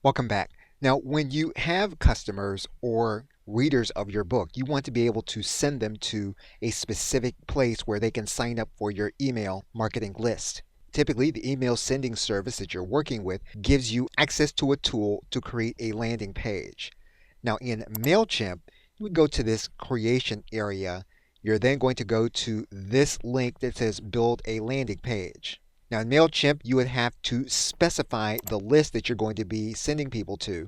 Welcome back. Now, when you have customers or readers of your book, you want to be able to send them to a specific place where they can sign up for your email marketing list. Typically, the email sending service that you're working with gives you access to a tool to create a landing page. Now, in MailChimp, you would go to this creation area. You're then going to go to this link that says build a landing page. Now in MailChimp, you would have to specify the list that you're going to be sending people to.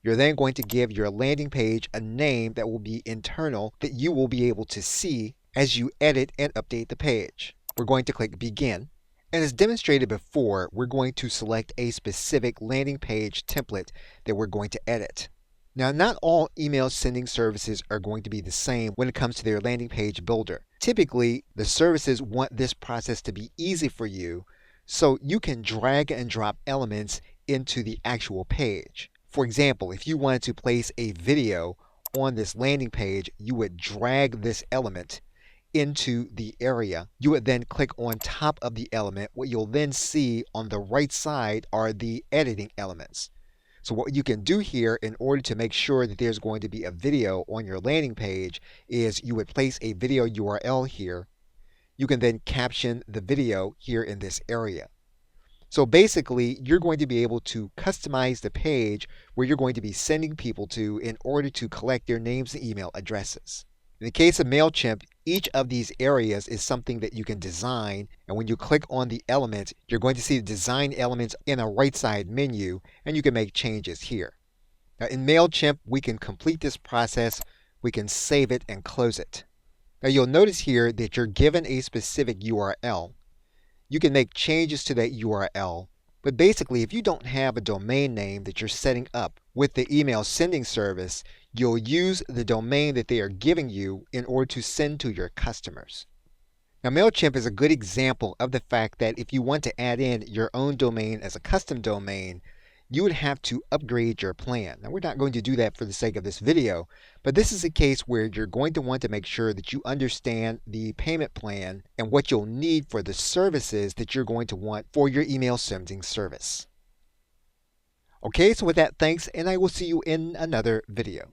You're then going to give your landing page a name that will be internal that you will be able to see as you edit and update the page. We're going to click Begin. And as demonstrated before, we're going to select a specific landing page template that we're going to edit. Now, not all email sending services are going to be the same when it comes to their landing page builder. Typically, the services want this process to be easy for you, so you can drag and drop elements into the actual page. For example, if you wanted to place a video on this landing page, you would drag this element into the area. You would then click on top of the element. What you'll then see on the right side are the editing elements. So what you can do here in order to make sure that there's going to be a video on your landing page is you would place a video URL here. You can then caption the video here in this area. So basically, you're going to be able to customize the page where you're going to be sending people to in order to collect their names and email addresses. In the case of MailChimp, each of these areas is something that you can design, and when you click on the element, you're going to see the design elements in a right side menu, and you can make changes here. Now in MailChimp, we can complete this process, we can save it and close it. Now you'll notice here that you're given a specific URL. You can make changes to that URL, but basically if you don't have a domain name that you're setting up with the email sending service, you'll use the domain that they are giving you in order to send to your customers. Now MailChimp is a good example of the fact that if you want to add in your own domain as a custom domain, you would have to upgrade your plan. Now we're not going to do that for the sake of this video, but this is a case where you're going to want to make sure that you understand the payment plan and what you'll need for the services that you're going to want for your email sending service. Okay, so with that, thanks, and I will see you in another video.